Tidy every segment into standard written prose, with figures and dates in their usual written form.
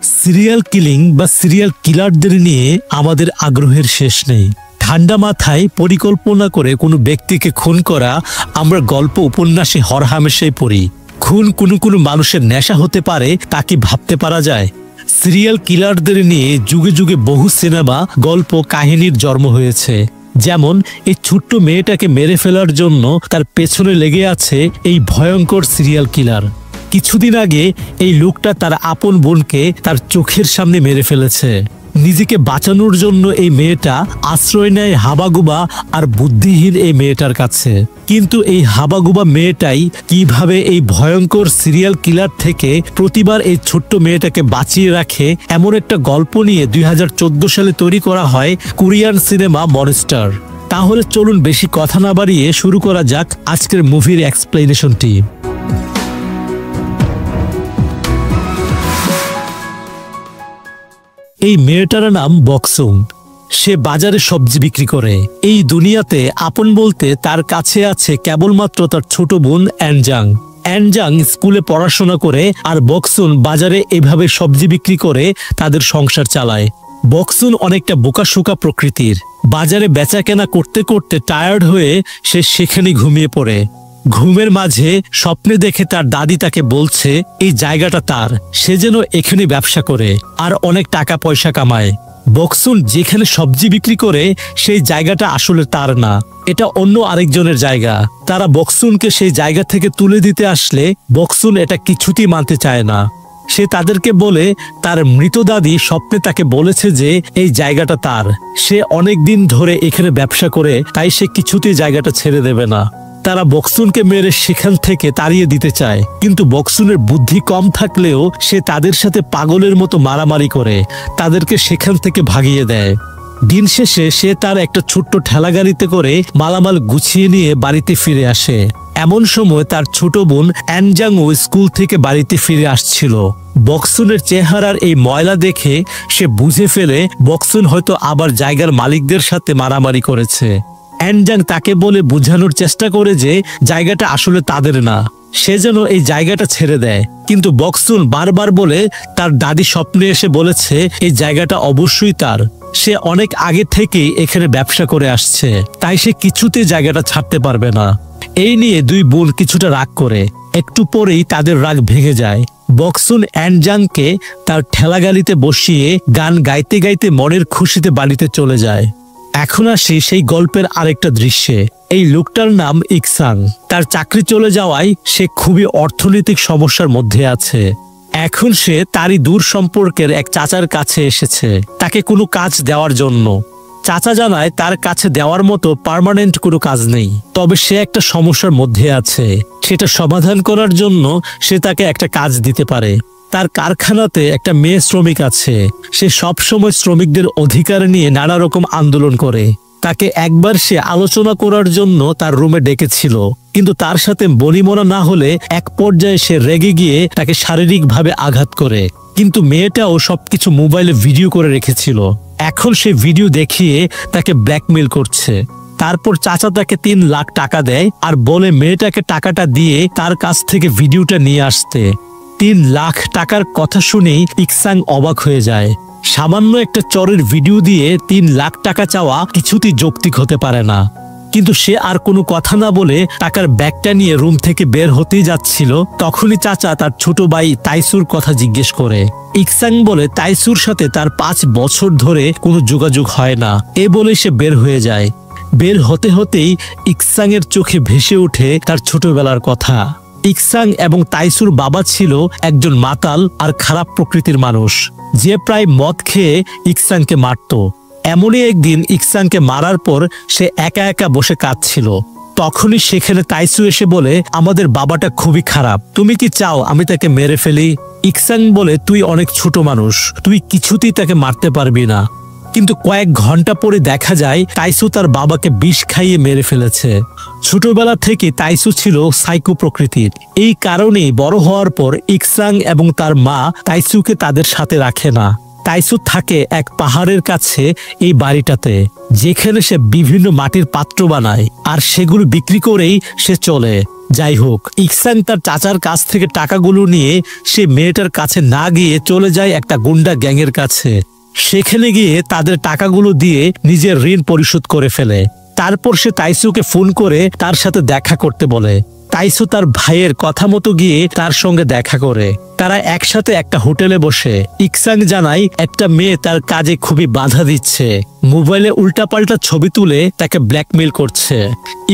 Serial killing বা serial কিলারদের নিয়ে আমাদের আগ্রহের শেষ নেই। ঠান্ডা মাথায় পরিকল্পনা করে কোনো ব্যক্তিকে খুন করা আমরা গল্প উপন্যাসে হরহামেশাই পড়ি। খুন কোনো মানুষের নেশা হতে পারে, তা কি ভাবতে পারা যায়? সিরিয়াল কিলারদের নিয়ে যুগে যুগে বহু সিনেমা, গল্প, কাহিনীর জন্ম হয়েছে। যেমন এই ছোট্ট মেয়েটাকে মেরে ফেলার জন্য তার পেছনে লেগে আছে এই ভয়ঙ্কর সিরিয়াল কিলার। কিছুদিন আগে এই লোকটা তার আপন বোনকে তার চোখের সামনে মেরে ফেলেছে। নিজেকে বাঁচানোর জন্য এই মেয়েটা আশ্রয় নেয় হাবাগুবা আর বুদ্ধিহীন এই মেয়েটার কাছে। কিন্তু এই হাবাগুবা মেয়েটাই কিভাবে এই ভয়ঙ্কর সিরিয়াল কিলার থেকে প্রতিবার এই ছোট্ট মেয়েটাকে বাঁচিয়ে রাখে, এমন একটা গল্প নিয়ে 2014 সালে তৈরি করা হয় কোরিয়ান সিনেমা মনস্টার। তাহলে চলুন বেশি কথা না বাড়িয়ে শুরু করা যাক আজকের মুভির এক্সপ্লেনেশনটি। এই মেয়েটার নাম বকসুন। সে বাজারে সবজি বিক্রি করে। এই দুনিয়াতে আপন বলতে তার কাছে আছে কেবলমাত্র তার ছোট বোন অ্যানজাং। অ্যানজাং স্কুলে পড়াশোনা করে আর বকসুন বাজারে এভাবে সবজি বিক্রি করে তাদের সংসার চালায়। বকসুন অনেকটা বোকাশোকা প্রকৃতির। বাজারে বেচা কেনা করতে করতে টায়ার্ড হয়ে সে সেখানে ঘুমিয়ে পড়ে। ঘুমের মাঝে স্বপ্নে দেখে তার দাদি তাকে বলছে এই জায়গাটা তার, সে যেন এখানে ব্যবসা করে আর অনেক টাকা পয়সা কামায়। বকসুন যেখানে সবজি বিক্রি করে সেই জায়গাটা আসলে তার না, এটা অন্য আরেকজনের জায়গা। তারা বকসুনকে সেই জায়গা থেকে তুলে দিতে আসলে বকসুন এটা কিছুতেই মানতে চায় না। সে তাদেরকে বলে তার মৃত দাদি স্বপ্নে তাকে বলেছে যে এই জায়গাটা তার, সে অনেক দিন ধরে এখানে ব্যবসা করে, তাই সে কিছুতেই জায়গাটা ছেড়ে দেবে না। তারা বকসুনকে মেরে সেখান থেকে তাড়িয়ে দিতে চায়, কিন্তু বকসুনের বুদ্ধি কম থাকলেও সে তাদের সাথে পাগলের মতো মারামারি করে তাদেরকে সেখান থেকে ভাগিয়ে দেয়। দিন শেষে সে তার একটা ছোট্ট ঠেলাগাড়িতে করে মালামাল গুছিয়ে নিয়ে বাড়িতে ফিরে আসে। এমন সময় তার ছোট বোন অ্যানজাংও স্কুল থেকে বাড়িতে ফিরে আসছিল। বকসুনের চেহারার এই ময়লা দেখে সে বুঝে ফেলে বকসুন হয়তো আবার জায়গার মালিকদের সাথে মারামারি করেছে। অ্যানজাং তাকে বলে বোঝানোর চেষ্টা করে যে জায়গাটা আসলে তাদের না, সে যেন এই জায়গাটা ছেড়ে দেয়। কিন্তু বকসুন বারবার বলে তার দাদি স্বপ্নে এসে বলেছে এই জায়গাটা অবশ্যই তার, সে অনেক আগে থেকেই এখানে ব্যবসা করে আসছে, তাই সে কিছুতেই জায়গাটা ছাড়তে পারবে না। এই নিয়ে দুই বোন কিছুটা রাগ করে। একটু পরেই তাদের রাগ ভেঙে যায়। বকসুন অ্যানজাংকে তার ঠেলাগাড়িতে বসিয়ে গান গাইতে গাইতে মনের খুশিতে বাড়িতে চলে যায়। এখন আসি সেই গল্পের আরেকটা দৃশ্যে। এই লোকটার নাম ইকসাং। তার চাকরি চলে যাওয়ায় সে খুবই অর্থনৈতিক সমস্যার মধ্যে আছে। এখন সে তারই দূর সম্পর্কের এক চাচার কাছে এসেছে তাকে কোনো কাজ দেওয়ার জন্য। চাচা জানায় তার কাছে দেওয়ার মতো পার্মানেন্ট কোনো কাজ নেই, তবে সে একটা সমস্যার মধ্যে আছে, সেটা সমাধান করার জন্য সে তাকে একটা কাজ দিতে পারে। তার কারখানাতে একটা মেয়ে শ্রমিক আছে, সে সব সময় শ্রমিকদের অধিকার নিয়ে নানা রকম আন্দোলন করে। তাকে একবার সে আলোচনা করার জন্য তার রুমে ডেকেছিল, কিন্তু তার সাথে বনিমনা না হলে এক পর্যায়ে সে রেগে গিয়ে তাকে শারীরিকভাবে আঘাত করে। কিন্তু মেয়েটাও সবকিছু মোবাইলে ভিডিও করে রেখেছিল। এখন সে ভিডিও দেখিয়ে তাকে ব্ল্যাকমেল করছে। তারপর চাচা তাকে 3 লাখ টাকা দেয় আর বলে মেয়েটাকে টাকাটা দিয়ে তার কাছ থেকে ভিডিওটা নিয়ে আসতে। 3 লাখ টাকার কথা শুনেই ইকসাং অবাক হয়ে যায়। সামান্য একটা চরের ভিডিও দিয়ে 3 লাখ টাকা চাওয়া কিছুতেই যৌক্তিক হতে পারে না। কিন্তু সে আর কোনো কথা না বলে টাকার ব্যাগটা নিয়ে রুম থেকে বের হতেই যাচ্ছিল, তখনই চাচা তার ছোট ভাই তাইসুর কথা জিজ্ঞেস করে। ইকসাং বলে তাইসুর সাথে তার 5 বছর ধরে কোনো যোগাযোগ হয় না, এ বলে সে বের হয়ে যায়। বের হতে হতেই ইকসাং এর চোখে ভেসে ওঠে তার ছোটবেলার কথা। ইকসাং এবং তাইসুর বাবা ছিল একজন মাতাল আর খারাপ প্রকৃতির মানুষ, যে প্রায় মদ খেয়ে ইকসাংকে মারত। এমনই একদিন ইকসাংকে মারার পর সে একা একা বসে কাঁদছিল। তখনই সেখানে তাইসু এসে বলে আমাদের বাবাটা খুবই খারাপ, তুমি কি চাও আমি তাকে মেরে ফেলি? ইকসাং বলে তুই অনেক ছোট মানুষ, তুই কিছুতেই তাকে মারতে পারবি না। কিন্তু কয়েক ঘন্টা পরে দেখা যায় তাইসু তার বাবাকে বিষ খাইয়ে মেরে ফেলেছে। ছোটবেলা থেকে তাইসু ছিল সাইকো প্রকৃতির। এই কারণেই বড় হওয়ার পর ইকসাং এবং তার মা তাইসুকে তাদের সাথে রাখে না। তাইসু থাকে এক পাহাড়ের কাছে এই বাড়িটাতে, যেখানে সে বিভিন্ন মাটির পাত্র বানায় আর সেগুলো বিক্রি করেই সে চলে। যাই হোক, ইকসাং তার চাচার কাছ থেকে টাকাগুলো নিয়ে সে মেয়েটার কাছে না গিয়ে চলে যায় একটা গুন্ডা গ্যাংয়ের কাছে। সেখানে গিয়ে তাদের টাকাগুলো দিয়ে নিজের ঋণ পরিশোধ করে ফেলে। তারপর সে তাইসুকে ফোন করে তার সাথে দেখা করতে বলে। তাইসু তার ভাইয়ের কথা মতো গিয়ে তার সঙ্গে দেখা করে। তারা একসাথে একটা হোটেলে বসে। ইকসাং জানায় একটা মেয়ে তার কাজে খুবই বাধা দিচ্ছে, মোবাইলে উল্টাপাল্টা ছবি তুলে তাকে ব্ল্যাকমেইল করছে।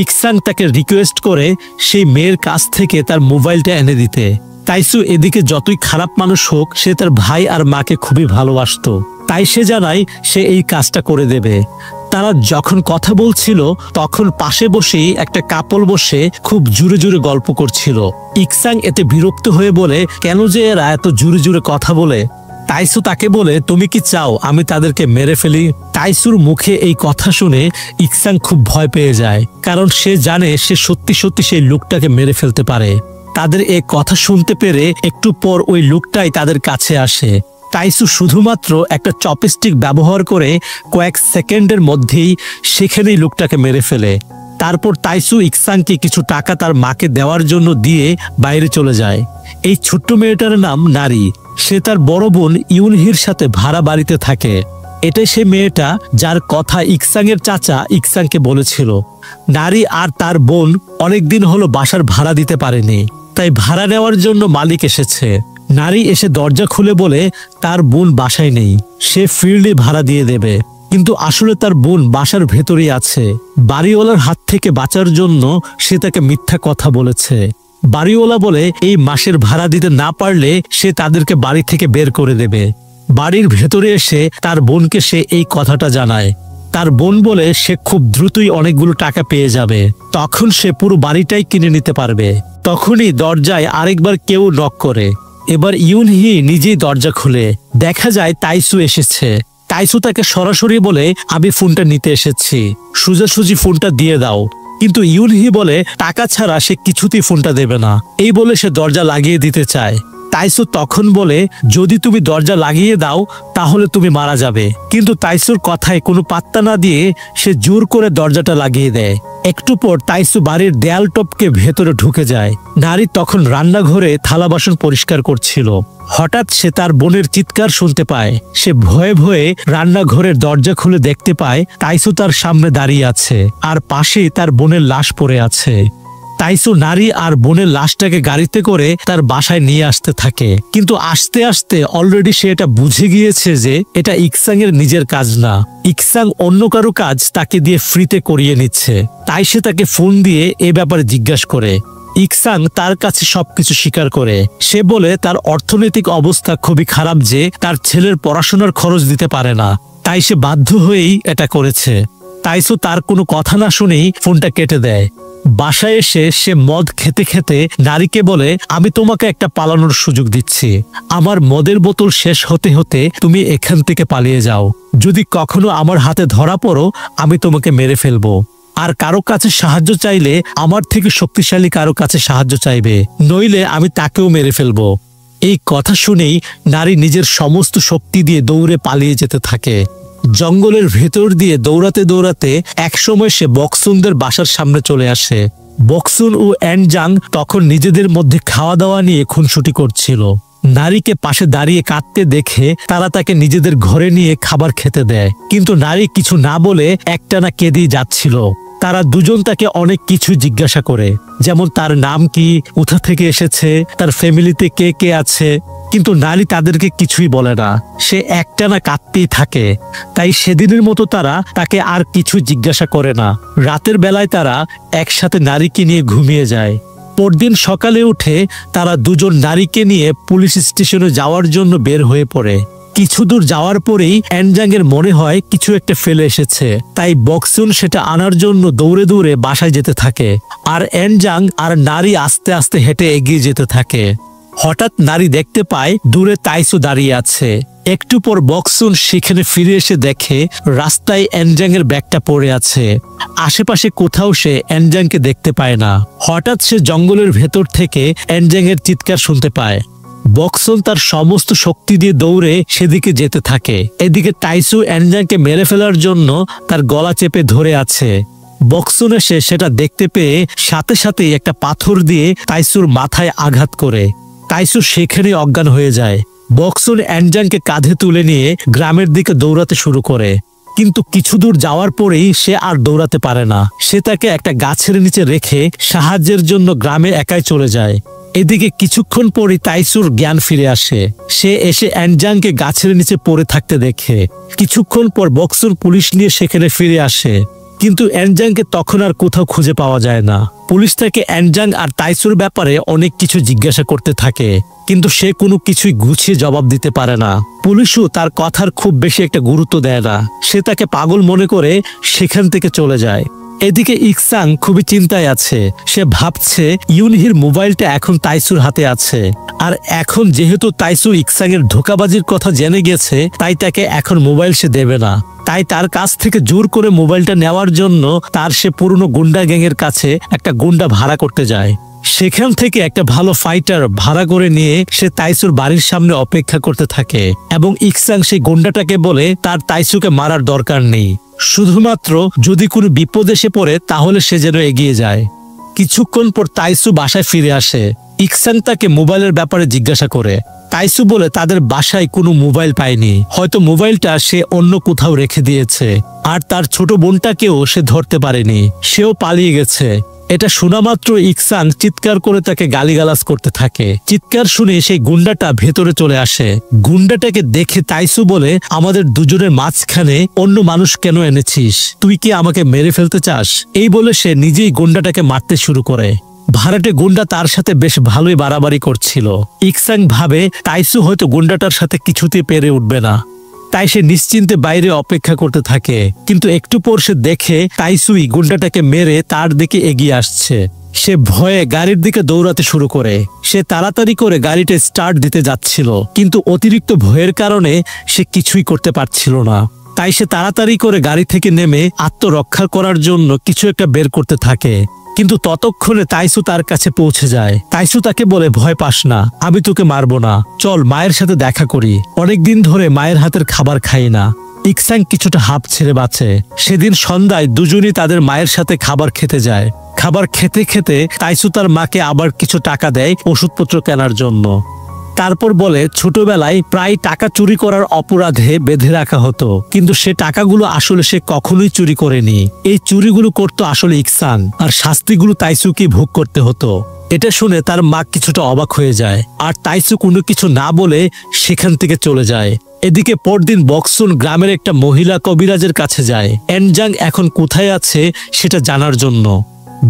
ইকসাং তাকে রিকোয়েস্ট করে সেই মেয়ের কাছ থেকে তার মোবাইলটা এনে দিতে। তাইসু এদিকে যতই খারাপ মানুষ হোক, সে তার ভাই আর মাকে খুবই ভালোবাসতো, তাই সে জানায় সে এই কাজটা করে দেবে। তারা যখন কথা বলছিল তখন পাশে বসেই একটা কাপল বসে খুব জোরে জোরে গল্প করছিল। ইকসাং এতে বিরক্ত হয়ে বলে, কেন যে এরা এত জোরে জোরে কথা বলে? তাইসু তাকে বলে, তুমি কি চাও আমি তাদেরকে মেরে ফেলি? তাইসুর মুখে এই কথা শুনে ইকসাং খুব ভয় পেয়ে যায়, কারণ সে জানে সে সত্যি সত্যি সেই লোকটাকে মেরে ফেলতে পারে। তাদের এই কথা শুনতে পেরে একটু পর ওই লোকটাই তাদের কাছে আসে। তাইসু শুধুমাত্র একটা চপস্টিক ব্যবহার করে কয়েক সেকেন্ডের মধ্যেই সেখানেই লোকটাকে মেরে ফেলে। তারপর তাইসু ইকসাংকে কিছু টাকা তার মাকে দেওয়ার জন্য দিয়ে বাইরে চলে যায়। এই ছোট্ট মেয়েটার নাম নারী। সে তার বড় বোন ইউনহির সাথে ভাড়া বাড়িতে থাকে। এটাই সে মেয়েটা যার কথা ইকসাংয়ের চাচা ইকসাংকে বলেছিল। নারী আর তার বোন অনেকদিন হলো বাসার ভাড়া দিতে পারেনি, তাই ভাড়া নেওয়ার জন্য মালিক এসেছে। নারী এসে দরজা খুলে বলে তার বোন বাসায় নেই, সে ফিরলে ভাড়া দিয়ে দেবে। কিন্তু আসলে তার বোন বাসার ভেতরেই আছে। বাড়িওয়ালার হাত থেকে বাঁচার জন্য সে তাকে মিথ্যা কথা বলেছে। বাড়িওয়ালা বলে এই মাসের ভাড়া দিতে না পারলে সে তাদেরকে বাড়ি থেকে বের করে দেবে। বাড়ির ভেতরে এসে তার বোনকে সে এই কথাটা জানায়। তার বোন বলে সে খুব দ্রুতই অনেকগুলো টাকা পেয়ে যাবে, তখন সে পুরো বাড়িটাই কিনে নিতে পারবে। তখনই দরজায় আরেকবার কেউ নক করে। এবার ইউনহি নিজেই দরজা খুলে দেখা যায় তাইসু এসেছে। তাইসু তাকে সরাসরি বলে, আমি ফোনটা নিতে এসেছি, সোজাসুজি ফোনটা দিয়ে দাও। কিন্তু ইউনহি বলে টাকা ছাড়া সে কিছুতেই ফোনটা দেবে না। এই বলে সে দরজা লাগিয়ে দিতে চায়। তাইসু তখন বলে, যদি তুমি দরজা লাগিয়ে দাও তাহলে তুমি মারা যাবে। কিন্তু তাইসুর কথায় কোনো পাত্তা না দিয়ে সে জোর করে দরজাটা লাগিয়ে দেয়। একটু পর তাইসু বাড়ির দেয়াল টপকে ভেতরে ঢুকে যায়। নারী তখন রান্নাঘরে থালা বাসন পরিষ্কার করছিল। হঠাৎ সে তার বোনের চিৎকার শুনতে পায়। সে ভয়ে ভয়ে রান্নাঘরের দরজা খুলে দেখতে পায় তাইসু তার সামনে দাঁড়িয়ে আছে, আর পাশেই তার বোনের লাশ পড়ে আছে। তাইসু নারী আর বোনের লাশটাকে গাড়িতে করে তার বাসায় নিয়ে আসতে থাকে। কিন্তু আস্তে আস্তে অলরেডি সে এটা বুঝে গিয়েছে যে এটা ইকসাং এর নিজের কাজ না, ইকসাং অন্য কারো কাজ তাকে দিয়ে ফ্রিতে করিয়ে নিচ্ছে। তাই সে তাকে ফোন দিয়ে এ ব্যাপারে জিজ্ঞাসা করে। ইকসাং তার কাছে সবকিছু স্বীকার করে। সে বলে তার অর্থনৈতিক অবস্থা খুবই খারাপ, যে তার ছেলের পড়াশোনার খরচ দিতে পারে না, তাই সে বাধ্য হয়েই এটা করেছে। তাইসু তার কোনো কথা না শুনেই ফোনটা কেটে দেয়। বাসায় এসে সে মদ খেতে খেতে নারীকে বলে, আমি তোমাকে একটা পালানোর সুযোগ দিচ্ছি। আমার মদের বোতল শেষ হতে হতে তুমি এখান থেকে পালিয়ে যাও। যদি কখনো আমার হাতে ধরা পড়ো আমি তোমাকে মেরে ফেলবো। আর কারো কাছে সাহায্য চাইলে আমার থেকে শক্তিশালী কারো কাছে সাহায্য চাইবে, নইলে আমি তাকেও মেরে ফেলবো। এই কথা শুনেই নারী নিজের সমস্ত শক্তি দিয়ে দৌড়ে পালিয়ে যেতে থাকে। জঙ্গলের ভেতর দিয়ে দৌড়াতে দৌড়াতে একসময় সে বক্সুনদের বাসার সামনে চলে আসে। বক্সুন ও এনজাং তখন নিজেদের মধ্যে খাওয়া দাওয়া নিয়ে খুনসুটি করছিল। নারীকে পাশে দাঁড়িয়ে কাঁদতে দেখে তারা তাকে নিজেদের ঘরে নিয়ে খাবার খেতে দেয়, কিন্তু নারী কিছু না বলে একটানা কেঁদেই যাচ্ছিল। তারা দুজন তাকে অনেক কিছু জিজ্ঞাসা করে, যেমন তার নাম কি, কোথা থেকে এসেছে, তার ফ্যামিলিতে কে কে আছে, কিন্তু নারী তাদেরকে কিছুই বলে না। সে একটানা কাঁদতেই থাকে। তাই সেদিনের মতো তারা তাকে আর কিছু জিজ্ঞাসা করে না। রাতের বেলায় তারা একসাথে নারীকে নিয়ে ঘুমিয়ে যায়। পরদিন সকালে উঠে তারা দুজন নারীকে নিয়ে পুলিশ স্টেশনে যাওয়ার জন্য বের হয়ে পড়ে। কিছু দূর যাওয়ার পরেই এনজাং এর মনে হয় কিছু একটা ফেলে এসেছে, তাই বক্সুন সেটা আনার জন্য দৌড়ে দৌড়ে বাসায় যেতে থাকে। আর এনজাং আর নারী আস্তে আস্তে হেঁটে এগিয়ে যেতে থাকে। হঠাৎ নারী দেখতে পায় দূরে তাইসু দাঁড়িয়ে আছে। একটু পর বক্সুন সেখানে ফিরে এসে দেখে রাস্তায় এনজাং এর ব্যাগটা পড়ে আছে। আশেপাশে কোথাও সে এনজাংকে দেখতে পায় না। হঠাৎ সে জঙ্গলের ভেতর থেকে এনজাং এর চিৎকার শুনতে পায়। বক্সন তার সমস্ত শক্তি দিয়ে দৌড়ে সেদিকে যেতে থাকে। এদিকে তাইসু এনজাংকে মেরে ফেলার জন্য তার গলা চেপে ধরে আছে। বক্সন এসে সেটা দেখতে পেয়ে সাথে সাথেই একটা পাথর দিয়ে তাইসুর মাথায় আঘাত করে। তাইসু সেখানে অজ্ঞান হয়ে যায়। বক্সন এনজাংকে কাঁধে তুলে নিয়ে গ্রামের দিকে দৌড়াতে শুরু করে, কিন্তু কিছু দূর যাওয়ার পরেই সে আর দৌড়াতে পারে না। সে তাকে একটা গাছের নিচে রেখে সাহায্যের জন্য গ্রামে একাই চলে যায়। এদিকে কিছুক্ষণ পরই তাইসুর জ্ঞান ফিরে আসে। সে এসে এনজাংকে গাছের নিচে পড়ে থাকতে দেখে। কিছুক্ষণ পর বক্সন পুলিশ নিয়ে সেখানে ফিরে আসে, কিন্তু এনজাংকে তখন আর কোথাও খুঁজে পাওয়া যায় না। পুলিশ তাকে এনজাং আর তাইসুর ব্যাপারে অনেক কিছু জিজ্ঞাসা করতে থাকে, কিন্তু সে কোনো কিছুই গুছিয়ে জবাব দিতে পারে না। পুলিশও তার কথার খুব বেশি একটা গুরুত্ব দেয় না। সে তাকে পাগল মনে করে সেখান থেকে চলে যায়। এদিকে ইকসাং খুবই চিন্তায় আছে। সে ভাবছে ইউনহির মোবাইলটা এখন তাইসুর হাতে আছে, আর এখন যেহেতু তাইসু ইকসাং এর ধোঁকাবাজির কথা জেনে গেছে, তাই তাকে এখন মোবাইল সে দেবে না। তাই তার কাছ থেকে জোর করে মোবাইলটা নেওয়ার জন্য সে পুরনো গুন্ডা গ্যাংয়ের কাছে একটা গুন্ডা ভাড়া করতে যায়। সেখান থেকে একটা ভালো ফাইটার ভাড়া করে নিয়ে সে তাইসুর বাড়ির সামনে অপেক্ষা করতে থাকে, এবং ইকসাং সেই গুন্ডাটাকে বলে তার তাইসুকে মারার দরকার নেই, শুধুমাত্র যদি কোনো বিপদ এসে পড়ে তাহলে সে যেন এগিয়ে যায়। কিছুক্ষণ পর তাইসু বাসায় ফিরে আসে। ইকসাং তাকে মোবাইলের ব্যাপারে জিজ্ঞাসা করে। তাইসু বলে তাদের বাসায় কোনো মোবাইল পায়নি, হয়তো মোবাইলটা সে অন্য কোথাও রেখে দিয়েছে, আর তার ছোট বোনটাকেও সে ধরতে পারেনি, সেও পালিয়ে গেছে। এটা শোনা মাত্র ইকসাং চিৎকার করে তাকে গালিগালাজ করতে থাকে। চিৎকার শুনে সেই গুন্ডাটা ভেতরে চলে আসে। গুন্ডাটাকে দেখে তাইসু বলে, আমাদের দুজনের মাঝখানে অন্য মানুষ কেন এনেছিস? তুই কি আমাকে মেরে ফেলতে চাস? এই বলে সে নিজেই গুন্ডাটাকে মারতে শুরু করে। ভাড়াটে গুন্ডা তার সাথে বেশ ভালোই বাড়াবাড়ি করছিল। ইকসাং ভাবে তাইসু হয়তো গুন্ডাটার সাথে কিছুতেই পেরে উঠবে না, তাই সে নিশ্চিন্তে বাইরে অপেক্ষা করতে থাকে। কিন্তু একটু পর সে দেখে তাইসুই গুন্ডাটাকে মেরে তার দিকে এগিয়ে আসছে। সে ভয়ে গাড়ির দিকে দৌড়াতে শুরু করে। সে তাড়াতাড়ি করে গাড়িটা স্টার্ট দিতে যাচ্ছিল, কিন্তু অতিরিক্ত ভয়ের কারণে সে কিছুই করতে পারছিল না। তাই সে তাড়াতাড়ি করে গাড়ি থেকে নেমে আত্মরক্ষা করার জন্য কিছু একটা বের করতে থাকে, কিন্তু ততক্ষণে তাইসু তার কাছে পৌঁছে যায়। তাইসু তাকে বলে, ভয় পাস না, আমি তোকে মারবো না, চল মায়ের সাথে দেখা করি, অনেকদিন ধরে মায়ের হাতের খাবার খাই না। ইকসাং কিছুটা হাঁপ ছেড়ে বাঁচে। সেদিন সন্ধ্যায় দুজনই তাদের মায়ের সাথে খাবার খেতে যায়। খাবার খেতে খেতে তাইসু তার মাকে আবার কিছু টাকা দেয় ওষুধপত্র কেনার জন্য। তারপর বলে, ছোটবেলায় প্রায় টাকা চুরি করার অপরাধে বেঁধে রাখা হতো, কিন্তু সে টাকাগুলো আসলে সে কখনোই চুরি করেনি। এই চুরিগুলো করতো আসলে ইকসাং, আর শাস্তিগুলো তাইসুকে ভোগ করতে হতো। এটা শুনে তার মা কিছুটা অবাক হয়ে যায়, আর তাইসু কোনো কিছু না বলে সেখান থেকে চলে যায়। এদিকে পরদিন বক্সুন গ্রামের একটা মহিলা কবিরাজের কাছে যায় এনজাং এখন কোথায় আছে সেটা জানার জন্য।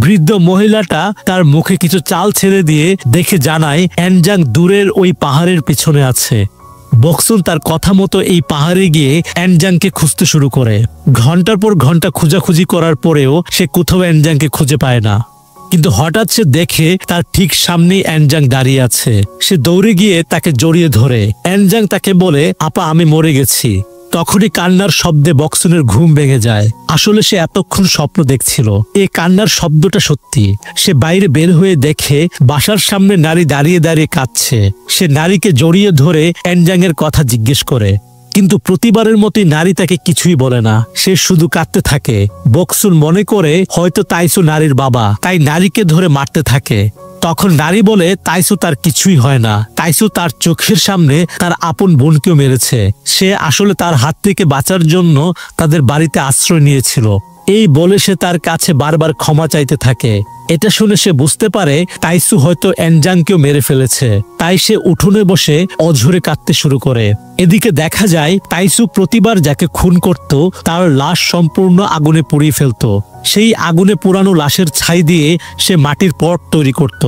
বৃদ্ধ মহিলাটা তার মুখে কিছু চাল ছেড়ে দিয়ে দেখে জানায় এনজাং দূরের ওই পাহাড়ের পিছনে আছে। বক্সুন তার কথা মতো এই পাহাড়ে গিয়ে এনজাংকে খুঁজতে শুরু করে। ঘন্টার পর ঘন্টা খোঁজাখুঁজি করার পরেও সে কোথাও এনজাংকে খুঁজে পায় না, কিন্তু হঠাৎ সে দেখে তার ঠিক সামনেই এনজাং দাঁড়িয়ে আছে। সে দৌড়ে গিয়ে তাকে জড়িয়ে ধরে। এনজাং তাকে বলে, আপা আমি মরে গেছি। তখনই কান্নার শব্দে বক্সুনের ঘুম ভেঙে যায়। আসলে সে এতক্ষণ স্বপ্ন দেখছিল। এই কান্নার শব্দটা সত্যি। সে বাইরে বের হয়ে দেখে বাসার সামনে নারী দাঁড়িয়ে দাঁড়িয়ে কাঁদছে। সে নারীকে জড়িয়ে ধরে এনজাং এর কথা জিজ্ঞেস করে, কিন্তু প্রতিবারের মতোই নারী তাকে কিছুই বলে না। সে শুধু কাঁদতে থাকে। বক্সুন মনে করে হয়তো তাইসু নারীর বাবা, তাই নারীকে ধরে মারতে থাকে। তখন নারী বলে তাইসু তার কিছুই হয় না, তাইসু তার চোখের সামনে তার আপন বোনকেও মেরেছে। সে আসলে তার হাত থেকে বাঁচার জন্য তাদের বাড়িতে আশ্রয় নিয়েছিল। এই বলে সে তার কাছে বারবার ক্ষমা চাইতে থাকে। এটা শুনে সে বুঝতে পারে তাইসু হয়তো এনজাংকেও মেরে ফেলেছে, তাই সে উঠোনে বসে অঝরে কাঁদতে শুরু করে। এদিকে দেখা যায় তাইসু প্রতিবার যাকে খুন করত তার লাশ সম্পূর্ণ আগুনে পুড়িয়ে ফেলত। সেই আগুনে পোড়ানো লাশের ছাই দিয়ে সে মাটির পট তৈরি করত।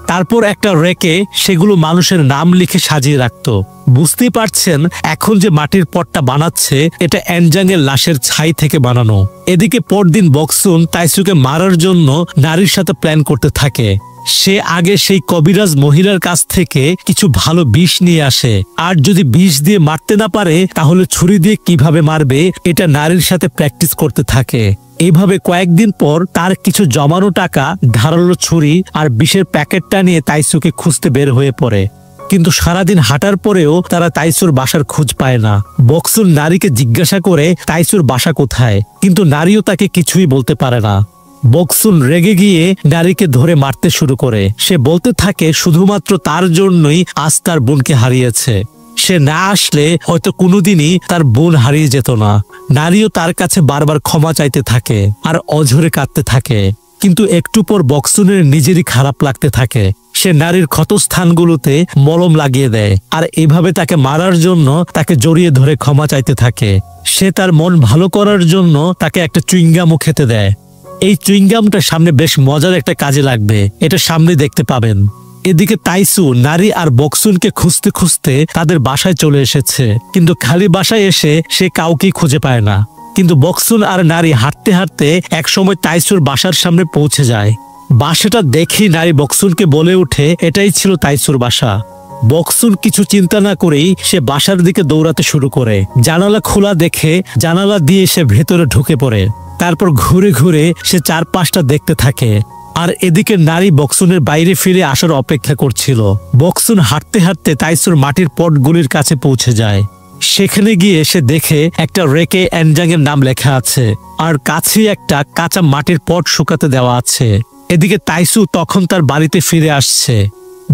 তারপর একটা রেকে সেগুলো মানুষের নাম লিখে সাজিয়ে রাখত। বুঝতেই পারছেন এখন যে মাটির পটটা বানাচ্ছে এটা এনজাং এর লাশের ছাই থেকে বানানো। এদিকে পরদিন বক্সুন তাইসুকে মারার জন্য নারীর সাথে প্ল্যান করতে থাকে। সে আগে সেই কবিরাজ মহিলার কাছ থেকে কিছু ভালো বিষ নিয়ে আসে, আর যদি বিষ দিয়ে মারতে না পারে তাহলে ছুরি দিয়ে কিভাবে মারবে এটা নারীর সাথে প্র্যাকটিস করতে থাকে। এইভাবে কয়েকদিন পর তার কিছু জমানো টাকা, ধারালো ছুরি আর বিষের প্যাকেটটা নিয়ে তাইসুকে খুঁজতে বের হয়ে পড়ে। কিন্তু সারাদিন হাঁটার পরেও তারা তাইসুর বাসার খোঁজ পায় না। বকসুন নারীকে জিজ্ঞাসা করে তাইসুর বাসা কোথায়, কিন্তু নারীও তাকে কিছুই বলতে পারে না। বকসুন রেগে গিয়ে নারীকে ধরে মারতে শুরু করে। সে বলতে থাকে শুধুমাত্র তার জন্যই আজ তার বোনকে হারিয়েছে, সে না আসলে হয়তো কোনোদিনই তার বোন হারিয়ে যেত না। নারীও তার কাছে বারবার ক্ষমা চাইতে থাকে আর অঝরে কাঁদতে থাকে, কিন্তু একটু পর বকসুনের নিজেরই খারাপ লাগতে থাকে। সে নারীর ক্ষতস্থানগুলোতে মলম লাগিয়ে দেয় আর এভাবে তাকে মারার জন্য তাকে জড়িয়ে ধরে ক্ষমা চাইতে থাকে। সে তার মন ভালো করার জন্য তাকে একটা চুইংগামও খেতে দেয়। এই চুইংগামটা সামনে বেশ মজার একটা কাজে লাগবে, এটা সামনে দেখতে পাবেন। এদিকে তাইসু নারী আর বকসুনকে খুঁজতে খুঁজতে তাদের বাসায় চলে এসেছে, কিন্তু খালি বাসায় এসে সে কাউকেই খুঁজে পায় না। কিন্তু বকসুন আর নারী হাঁটতে হাঁটতে একসময় তাইসুর বাসার সামনে পৌঁছে যায়। বাসাটা দেখেই নারী বকসুনকে বলে ওঠে এটাই ছিল তাইসুর বাসা। বকসুন কিছু চিন্তা না করেই সে বাসার দিকে দৌড়াতে শুরু করে। জানালা খোলা দেখে জানালা দিয়ে সে ভেতরে ঢুকে পড়ে। তারপর ঘুরে ঘুরে সে চারপাশটা দেখতে থাকে। আর এদিকে নারী বকসুনের বাইরে ফিরে আসার অপেক্ষা করছিল। বকসুন হাঁটতে হাঁটতে তাইসুর মাটির পটগুলির কাছে পৌঁছে যায়। সেখানে গিয়ে সে দেখে একটা রেকে এনজাং এর নাম লেখা আছে আর কাছে একটা কাঁচা মাটির পট শুকাতে দেওয়া আছে। এদিকে তাইসু তখন তার বাড়িতে ফিরে আসছে।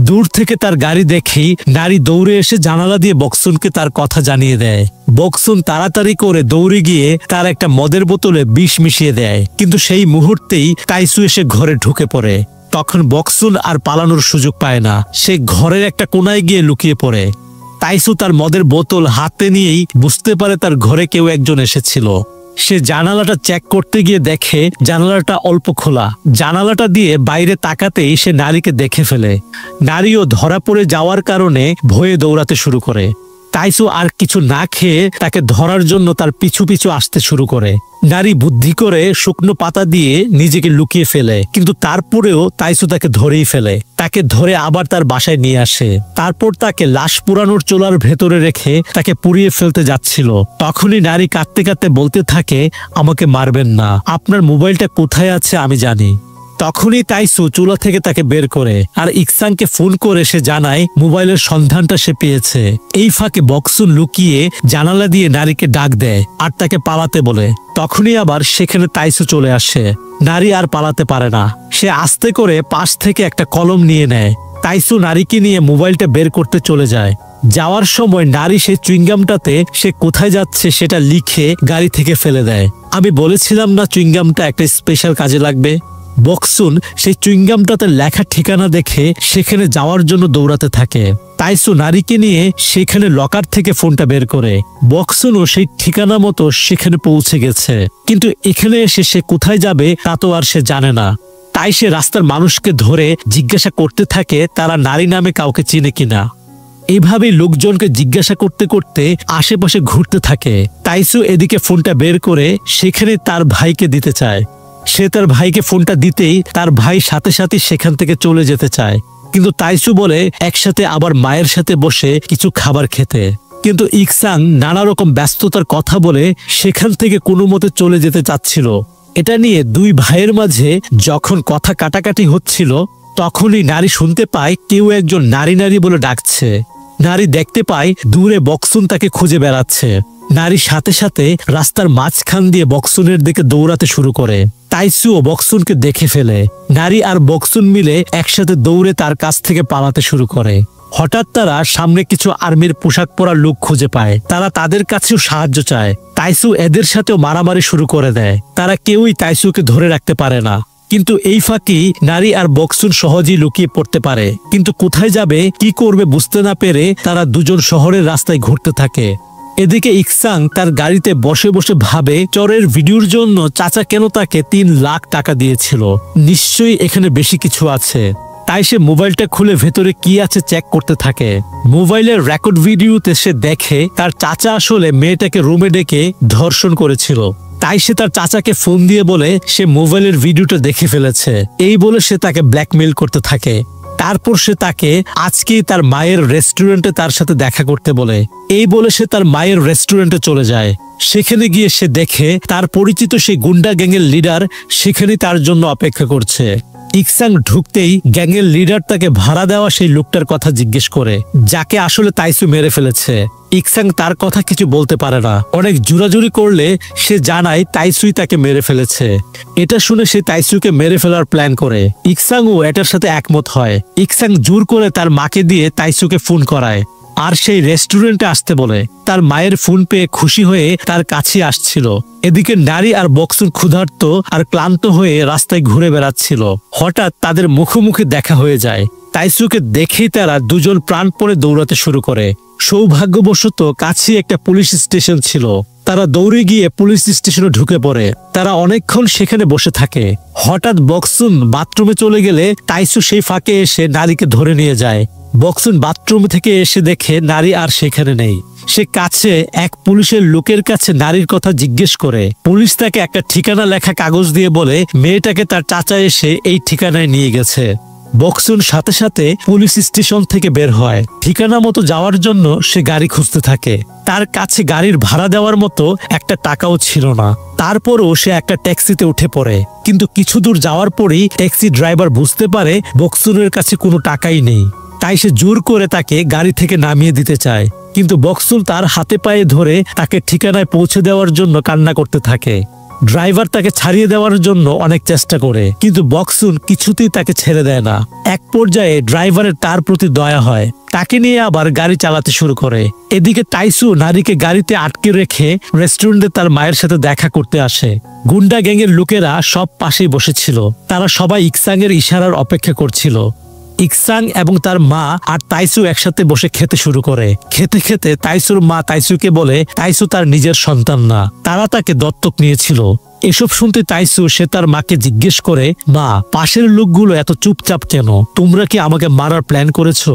দূর থেকে তার গাড়ি দেখেই নারী দৌড়ে এসে জানালা দিয়ে বকসুনকে তার কথা জানিয়ে দেয়। বকসুন তাড়াতাড়ি করে দৌড়ে গিয়ে তার একটা মদের বোতলে বিষ মিশিয়ে দেয়, কিন্তু সেই মুহূর্তেই তাইসু এসে ঘরে ঢুকে পড়ে। তখন বকসুন আর পালানোর সুযোগ পায় না, সে ঘরের একটা কোনায় গিয়ে লুকিয়ে পড়ে। তাইসু তার মদের বোতল হাতে নিয়েই বুঝতে পারে তার ঘরে কেউ একজন এসেছিল। সে জানালাটা চেক করতে গিয়ে দেখে জানালাটা অল্প খোলা। জানালাটা দিয়ে বাইরে তাকাতেই সে নারীকে দেখে ফেলে। নারীও ধরা পড়ে যাওয়ার কারণে ভয়ে দৌড়াতে শুরু করে। তাইসু আর কিছু না খেয়ে তাকে ধরার জন্য তার পিছু পিছু আসতে শুরু করে। নারী বুদ্ধি করে শুকনো পাতা দিয়ে নিজেকে লুকিয়ে ফেলে, কিন্তু তারপরেও তাইসু তাকে ধরেই ফেলে। তাকে ধরে আবার তার বাসায় নিয়ে আসে। তারপর তাকে লাশ পুরানোর চোলার ভেতরে রেখে তাকে পুড়িয়ে ফেলতে যাচ্ছিল। তখনই নারী কাঁদতে কাঁদতে বলতে থাকে আমাকে মারবেন না, আপনার মোবাইলটা কোথায় আছে আমি জানি। তখনই তাইসু চুলা থেকে তাকে বের করে আর ইকসাংকে ফোন করে সে জানায় মোবাইলের সন্ধানটা সে পেয়েছে। এই ফাঁকে বকসুন লুকিয়ে জানালা দিয়ে নারীকে ডাক দেয় আর তাকে পালাতে বলে। তখনই আবার সেখানে তাইসু চলে আসে। নারী আর পালাতে পারে না, সে আস্তে করে পাশ থেকে একটা কলম নিয়ে নেয়। তাইসু নারীকে নিয়ে মোবাইলটা বের করতে চলে যায়। যাওয়ার সময় নারী সেই চুইংগামটাতে সে কোথায় যাচ্ছে সেটা লিখে গাড়ি থেকে ফেলে দেয়। আমি বলেছিলাম না চুইংগামটা একটা স্পেশাল কাজে লাগবে। বকসুন সেই চুইংগামটাতে লেখা ঠিকানা দেখে সেখানে যাওয়ার জন্য দৌড়াতে থাকে। তাইসু নারীকে নিয়ে সেখানে লকার থেকে ফোনটা বের করে। বকসুনও সেই ঠিকানা মতো সেখানে পৌঁছে গেছে, কিন্তু এখানে এসে সে কোথায় যাবে তা তো আর সে জানে না। তাই সে রাস্তার মানুষকে ধরে জিজ্ঞাসা করতে থাকে তারা নারী নামে কাউকে চিনে কিনা। এভাবেই লোকজনকে জিজ্ঞাসা করতে করতে আশেপাশে ঘুরতে থাকে। তাইসু এদিকে ফোনটা বের করে সেখানে তার ভাইকে দিতে চায়। সে তার ভাইকে ফোনটা দিতেই তার ভাই সাথে সাথে সেখান থেকে চলে যেতে চায়, কিন্তু তাইসু বলে একসাথে আবার মায়ের সাথে বসে কিছু খাবার খেতে। কিন্তু ইকসাং নানা রকম ব্যস্ততার কথা বলে সেখান থেকে কোনো মতে চলে যেতে চাচ্ছিল। এটা নিয়ে দুই ভাইয়ের মাঝে যখন কথা কাটাকাটি হচ্ছিল তখনই নারী শুনতে পায় কেউ একজন নারী নারী বলে ডাকছে। নারী দেখতে পায় দূরে বকসুন তাকে খুঁজে বেড়াচ্ছে। নারী সাথে সাথে রাস্তার মাঝখান দিয়ে বকসুনের দিকে দৌড়াতে শুরু করে। তাইসুও বকসুনকে দেখে ফেলে। নারী আর বকসুন মিলে একসাথে দৌড়ে তার কাছ থেকে পালাতে শুরু করে। হঠাৎ তারা সামনে কিছু আর্মির পোশাক পরা লোক খুঁজে পায়। তারা তাদের কাছেও সাহায্য চায়। তাইসু এদের সাথেও মারামারি শুরু করে দেয়। তারা কেউই তাইসুকে ধরে রাখতে পারে না, কিন্তু এই ফাঁকি নারী আর বকসুন সহজেই লুকিয়ে পড়তে পারে। কিন্তু কোথায় যাবে কি করবে বুঝতে না পেরে তারা দুজন শহরের রাস্তায় ঘুরতে থাকে। এদিকে ইকসাং তার গাড়িতে বসে বসে ভাবে চরের ভিডিওর জন্য চাচা কেন তাকে 3 লাখ টাকা দিয়েছিল, নিশ্চয়ই এখানে বেশি কিছু আছে। তাই সে মোবাইলটা খুলে ভেতরে কি আছে চেক করতে থাকে। মোবাইলের রেকর্ড ভিডিওতে সে দেখে তার চাচা আসলে মেয়েটাকে রুমে ডেকে ধর্ষণ করেছিল। তাই সে তার চাচাকে ফোন দিয়ে বলে সে মোবাইলের ভিডিওটা দেখে ফেলেছে। এই বলে সে তাকে ব্ল্যাকমেইল করতে থাকে। তারপর সে তাকে আজকেই তার মায়ের রেস্টুরেন্টে তার সাথে দেখা করতে বলে। এই বলে সে তার মায়ের রেস্টুরেন্টে চলে যায়। সেখানে গিয়ে সে দেখে তার পরিচিত সেই গুন্ডা গ্যাংয়ের লিডার সেখানে তার জন্য অপেক্ষা করছে। ইকসাং ঢুকতেই গ্যাংয়ের লিডার তাকে ভাড়া দেওয়া সেই লোকটার কথা জিজ্ঞেস করে, যাকে আসলে তাইসু মেরে ফেলেছে। ইকসাং তার কথা কিছু বলতে পারে না। অনেক জোরাজুরি করলে সে জানায় তাইসুই তাকে মেরে ফেলেছে। এটা শুনে সে তাইসুকে মেরে ফেলার প্ল্যান করে। ইকসাংও এটার সাথে একমত হয়। ইকসাং জোর করে তার মাকে দিয়ে তাইসুকে ফোন করায় আর সেই রেস্টুরেন্টে আসতে বলে। তার মায়ের ফোন পেয়ে খুশি হয়ে তার কাছে আসছিল। এদিকে নারী আর বক্সুন ক্ষুধার্ত আর ক্লান্ত হয়ে রাস্তায় ঘুরে বেড়াচ্ছিল। হঠাৎ তাদের মুখোমুখি দেখা হয়ে যায়। তাইসুকে দেখেই তারা দুজন প্রাণপণে দৌড়াতে শুরু করে। সৌভাগ্যবশত কাছে একটা পুলিশ স্টেশন ছিল। তারা দৌড়ে গিয়ে পুলিশ স্টেশনে ঢুকে পড়ে। তারা অনেকক্ষণ সেখানে বসে থাকে। হঠাৎ বক্সুন বাথরুমে চলে গেলে তাইসু সেই ফাঁকে এসে নারীকে ধরে নিয়ে যায়। বক্সুন বাথরুম থেকে এসে দেখে নারী আর সেখানে নেই। সে কাছে এক পুলিশের লোকের কাছে নারীর কথা জিজ্ঞেস করে। পুলিশ তাকে একটা ঠিকানা লেখা কাগজ দিয়ে বলে মেয়েটাকে তার চাচা এসে এই ঠিকানায় নিয়ে গেছে। বক্সুন সাথে সাথে পুলিশ স্টেশন থেকে বের হয়। ঠিকানা মতো যাওয়ার জন্য সে গাড়ি খুঁজতে থাকে। তার কাছে গাড়ির ভাড়া দেওয়ার মতো একটা টাকাও ছিল না। তারপরও সে একটা ট্যাক্সিতে উঠে পড়ে। কিন্তু কিছু দূর যাওয়ার পরেই ট্যাক্সি ড্রাইভার বুঝতে পারে বক্সুনের কাছে কোনো টাকাই নেই। তাই সে জোর করে তাকে গাড়ি থেকে নামিয়ে দিতে চায়। কিন্তু বক্সুন তার হাতে পায়ে ধরে তাকে ঠিকানায় পৌঁছে দেওয়ার জন্য কান্না করতে থাকে। ড্রাইভার তাকে ছাড়িয়ে দেওয়ার জন্য অনেক চেষ্টা করে, কিন্তু বক্সুন কিছুতেই তাকে ছেড়ে দেয় না। এক পর্যায়ে ড্রাইভারের তার প্রতি দয়া হয়। তাকে নিয়ে আবার গাড়ি চালাতে শুরু করে। এদিকে তাইসু নারীকে গাড়িতে আটকে রেখে রেস্টুরেন্টে তার মায়ের সাথে দেখা করতে আসে। গুন্ডা গ্যাংয়ের লোকেরা সব পাশেই বসেছিল। তারা সবাই ইকসাং এর ইশারার অপেক্ষা করছিল। ইকসাং এবং তার মা আর তাইসু একসাথে বসে খেতে শুরু করে। খেতে খেতে তাইসুর মা তাইসুকে বলে তাইসু তার নিজের সন্তান না, তারা তাকে দত্তক নিয়েছিল। এসব শুনতে তাইসু সে তার মাকে জিজ্ঞেস করে, মা, পাশের লোকগুলো এত চুপচাপ কেন? তোমরা কি আমাকে মারার প্ল্যান করেছো?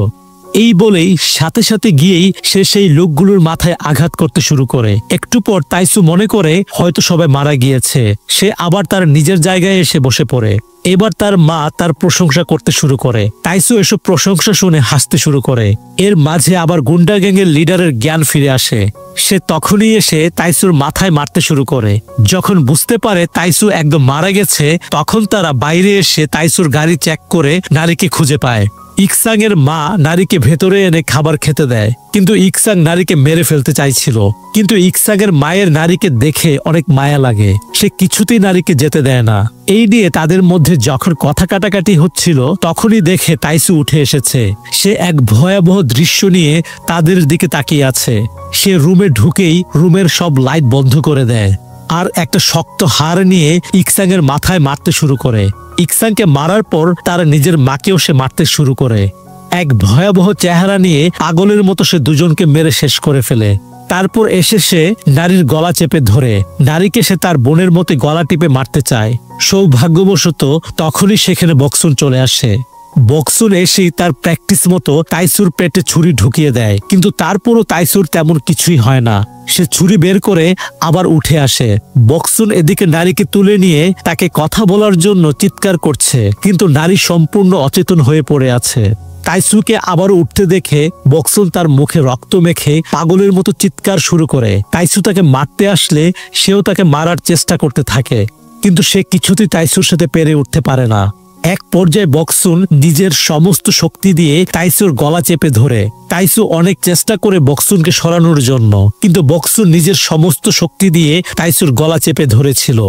এই বলেই সাথে সাথে গিয়েই সে সেই লোকগুলোর মাথায় আঘাত করতে শুরু করে। একটু পর তাইসু মনে করে হয়তো সবাই মারা গিয়েছে। সে আবার তার নিজের জায়গায় এসে বসে পড়ে। এবার তার মা তার প্রশংসা করতে শুরু করে। তাইসু এসব প্রশংসা শুনে হাসতে শুরু করে। এর মাঝে আবার গুন্ডা গ্যাংয়ের লিডারের জ্ঞান ফিরে আসে। সে তখনই এসে তাইসুর মাথায় মারতে শুরু করে। যখন বুঝতে পারে তাইসু একদম মারা গেছে, তখন তারা বাইরে এসে তাইসুর গাড়ি চেক করে নারীকে খুঁজে পায়। ইকসাং এর মা নারীকে ভেতরে এনে খাবার খেতে দেয়, কিন্তু ইকসাং নারীকে মেরে ফেলতে চাইছিল। কিন্তু ইকসাং এর মায়ের নারীকে দেখে অনেক মায়া লাগে। সে কিছুতেই নারীকে যেতে দেয় না। এই নিয়ে তাদের মধ্যে যখন কথা কাটাকাটি হচ্ছিল, তখনই দেখে তাইসু উঠে এসেছে। সে এক ভয়াবহ দৃশ্য নিয়ে তাদের দিকে তাকিয়ে আছে। সে রুমে ঢুকেই রুমের সব লাইট বন্ধ করে দেয় আর একটা শক্ত হাড় নিয়ে ইকসাং এর মাথায় মারতে শুরু করে। ইকসাংকে মারার পর তার নিজের মাকেও সে মারতে শুরু করে। এক ভয়াবহ চেহারা নিয়ে পাগলের মতো সে দুজনকে মেরে শেষ করে ফেলে। তারপর এসে সে নারীর গলা চেপে ধরে নারীকে সে তার বোনের মতো গলা টিপে মারতে চায়। সৌভাগ্যবশত তখনই সেখানে বক্সুন চলে আসে। বক্সুন এসেই তার প্র্যাকটিস মতো তাইসুর পেটে ছুরি ঢুকিয়ে দেয়, কিন্তু তারপরও তাইসুর তেমন কিছুই হয় না। সে ছুরি বের করে আবার উঠে আসে। বক্সুন এদিকে নারীকে তুলে নিয়ে তাকে কথা বলার জন্য চিৎকার করছে, কিন্তু নারী সম্পূর্ণ অচেতন হয়ে পড়ে আছে। তাইসুকে আবারও উঠতে দেখে বক্সুন তার মুখে রক্ত মেখে পাগলের মতো চিৎকার শুরু করে। তাইসু তাকে মারতে আসলে সেও তাকে মারার চেষ্টা করতে থাকে, কিন্তু সে কিছুতেই তাইসুর সাথে পেরে উঠতে পারে না। এক পর্যায়ে বক্সুন নিজের সমস্ত শক্তি দিয়ে তাইসুর গলা চেপে ধরে। তাইসু অনেক চেষ্টা করে বক্সুনকে সরানোর জন্য, কিন্তু বক্সুন নিজের সমস্ত শক্তি দিয়ে তাইসুর গলা চেপে ধরেছিল।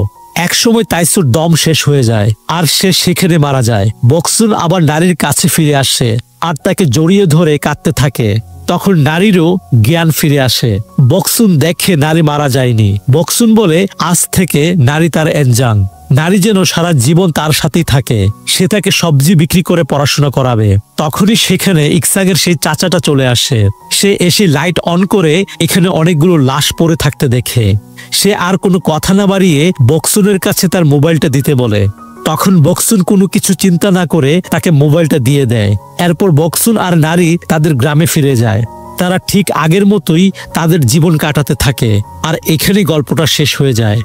একসময় তাইসুর দম শেষ হয়ে যায় আর সে সেখানে মারা যায়। বক্সুন আবার নারীর কাছে ফিরে আসে আর তাকে জড়িয়ে ধরে কাঁদতে থাকে। তখন নারীরও জ্ঞান ফিরে আসে। বক্সুন দেখে নারী মারা যায়নি। বক্সুন বলে আজ থেকে নারী তার এনজাং। নারী যেন সারা জীবন তার সাথেই থাকে। সে তাকে সবজি বিক্রি করে পড়াশোনা করাবে। তখনই সেখানে ইকসাং এর সেই চাচাটা চলে আসে। সে এসে লাইট অন করে এখানে অনেকগুলো লাশ পড়ে থাকতে দেখে। সে আর কোনো কথা না বাড়িয়ে বক্সুনের কাছে তার মোবাইলটা দিতে বলে। তখন বক্সুন কোনো কিছু চিন্তা না করে তাকে মোবাইলটা দিয়ে দেয়। এরপর বক্সুন আর নারী তাদের গ্রামে ফিরে যায়। তারা ঠিক আগের মতোই তাদের জীবন কাটাতে থাকে আর এখানেই গল্পটা শেষ হয়ে যায়।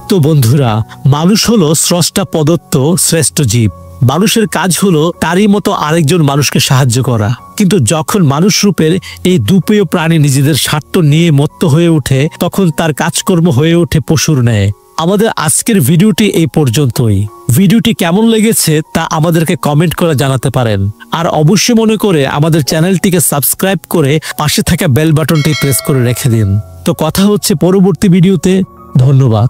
তো বন্ধুরা, মানুষ হলো স্রষ্টা প্রদত্ত শ্রেষ্ঠ জীব। মানুষের কাজ হলো তারই মতো আরেকজন মানুষকে সাহায্য করা। কিন্তু যখন মানুষ রূপের এই দুপেয় প্রাণী নিজেদের স্বার্থ নিয়ে মত্ত হয়ে ওঠে, তখন তার কাজকর্ম হয়ে ওঠে পশুর ন্যায়। আমাদের আজকের ভিডিওটি এই পর্যন্তই। ভিডিওটি কেমন লেগেছে তা আমাদেরকে কমেন্ট করে জানাতে পারেন। আর অবশ্যই মনে করে আমাদের চ্যানেলটিকে সাবস্ক্রাইব করে পাশে থাকা বেল বাটনটি প্রেস করে রেখে দিন। তো কথা হচ্ছে পরবর্তী ভিডিওতে। ধন্যবাদ।